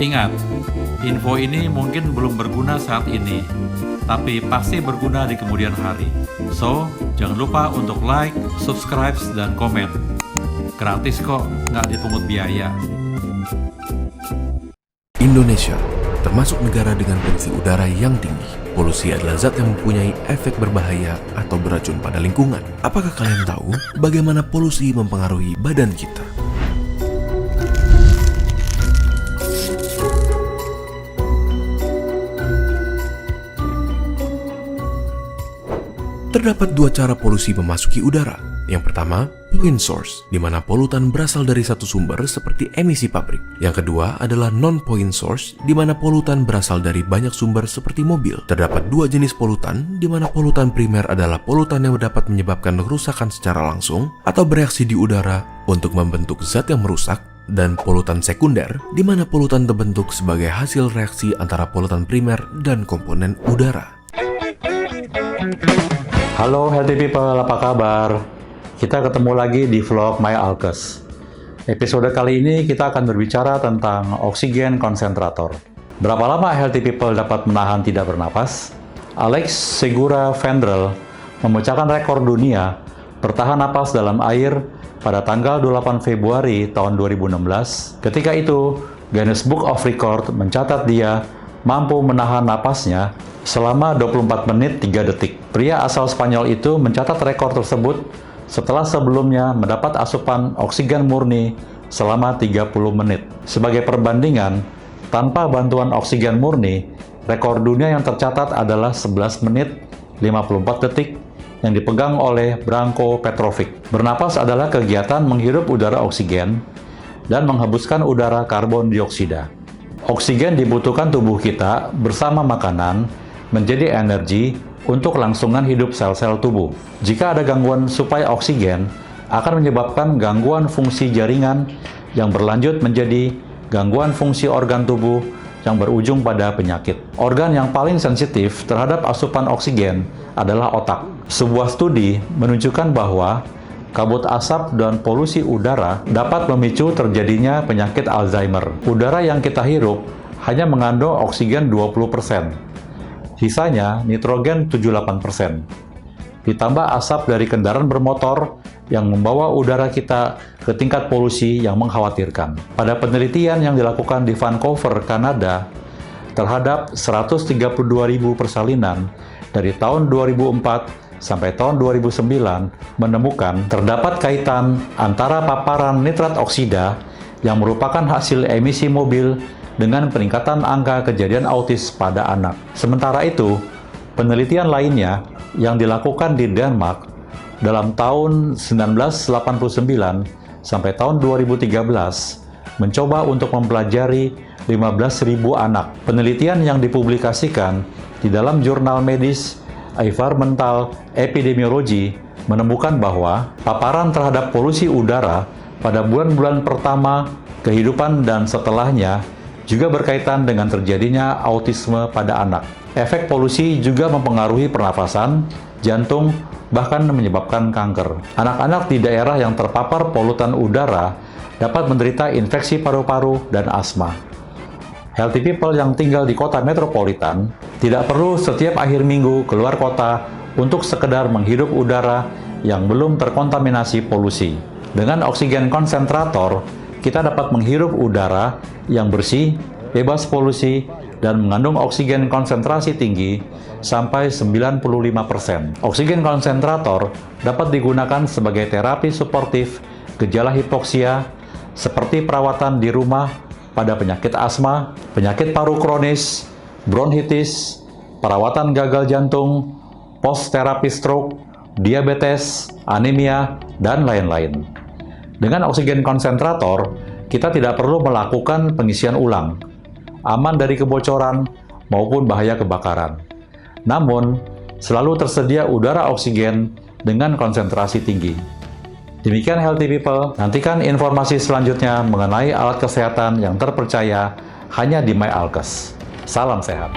Ingat, info ini mungkin belum berguna saat ini, tapi pasti berguna di kemudian hari. So, jangan lupa untuk like, subscribe, dan komen. Gratis kok, nggak dipungut biaya. Indonesia termasuk negara dengan polusi udara yang tinggi. Polusi adalah zat yang mempunyai efek berbahaya atau beracun pada lingkungan. Apakah kalian tahu bagaimana polusi mempengaruhi badan kita? Terdapat dua cara polusi memasuki udara. Yang pertama, pollutant source, di mana polutan berasal dari satu sumber seperti emisi pabrik. Yang kedua adalah non-pollutant source, di mana polutan berasal dari banyak sumber seperti mobil. Terdapat dua jenis polutan, di mana polutan primer adalah polutan yang dapat menyebabkan kerusakan secara langsung atau bereaksi di udara untuk membentuk zat yang merusak, dan polutan sekunder, di mana polutan terbentuk sebagai hasil reaksi antara polutan primer dan komponen udara. Halo healthy people, apa kabar? Kita ketemu lagi di vlog My Alkes. Episode kali ini kita akan berbicara tentang oksigen konsentrator. Berapa lama healthy people dapat menahan tidak bernapas? Alex Segura Vendrell memecahkan rekor dunia bertahan napas dalam air pada tanggal 28 Februari tahun 2016. Ketika itu, Guinness Book of Record mencatat dia mampu menahan napasnya selama 24 menit 3 detik. Pria asal Spanyol itu mencatat rekor tersebut setelah sebelumnya mendapat asupan oksigen murni selama 30 menit. Sebagai perbandingan, tanpa bantuan oksigen murni, rekor dunia yang tercatat adalah 11 menit 54 detik yang dipegang oleh Branko Petrovic. Bernapas adalah kegiatan menghirup udara oksigen dan menghembuskan udara karbon dioksida. Oksigen dibutuhkan tubuh kita bersama makanan menjadi energi untuk kelangsungan hidup sel-sel tubuh. Jika ada gangguan suplai oksigen, akan menyebabkan gangguan fungsi jaringan yang berlanjut menjadi gangguan fungsi organ tubuh yang berujung pada penyakit. Organ yang paling sensitif terhadap asupan oksigen adalah otak. Sebuah studi menunjukkan bahwa kabut asap dan polusi udara dapat memicu terjadinya penyakit Alzheimer. Udara yang kita hirup hanya mengandung oksigen 20%. Sisanya nitrogen 78%. Ditambah asap dari kendaraan bermotor yang membawa udara kita ke tingkat polusi yang mengkhawatirkan. Pada penelitian yang dilakukan di Vancouver, Kanada, terhadap 132.000 persalinan dari tahun 2004 sampai tahun 2009 menemukan terdapat kaitan antara paparan nitrat oksida yang merupakan hasil emisi mobil dengan peningkatan angka kejadian autis pada anak. Sementara itu, penelitian lainnya yang dilakukan di Denmark dalam tahun 1989 sampai tahun 2013 mencoba untuk mempelajari 15.000 anak. Penelitian yang dipublikasikan di dalam jurnal medis Environmental Epidemiology menemukan bahwa paparan terhadap polusi udara pada bulan-bulan pertama kehidupan dan setelahnya juga berkaitan dengan terjadinya autisme pada anak. Efek polusi juga mempengaruhi pernafasan, jantung, bahkan menyebabkan kanker. Anak-anak di daerah yang terpapar polutan udara dapat menderita infeksi paru-paru dan asma. Healthy people yang tinggal di kota metropolitan tidak perlu setiap akhir minggu keluar kota untuk sekedar menghirup udara yang belum terkontaminasi polusi. Dengan oksigen konsentrator, kita dapat menghirup udara yang bersih, bebas polusi, dan mengandung oksigen konsentrasi tinggi sampai 95%. Oksigen konsentrator dapat digunakan sebagai terapi suportif gejala hipoksia seperti perawatan di rumah pada penyakit asma, penyakit paru kronis, bronkitis, perawatan gagal jantung, post-terapi stroke, diabetes, anemia, dan lain-lain. Dengan oksigen konsentrator, kita tidak perlu melakukan pengisian ulang, aman dari kebocoran maupun bahaya kebakaran. Namun, selalu tersedia udara oksigen dengan konsentrasi tinggi. Demikian healthy people, nantikan informasi selanjutnya mengenai alat kesehatan yang terpercaya hanya di My Alkes. Salam sehat.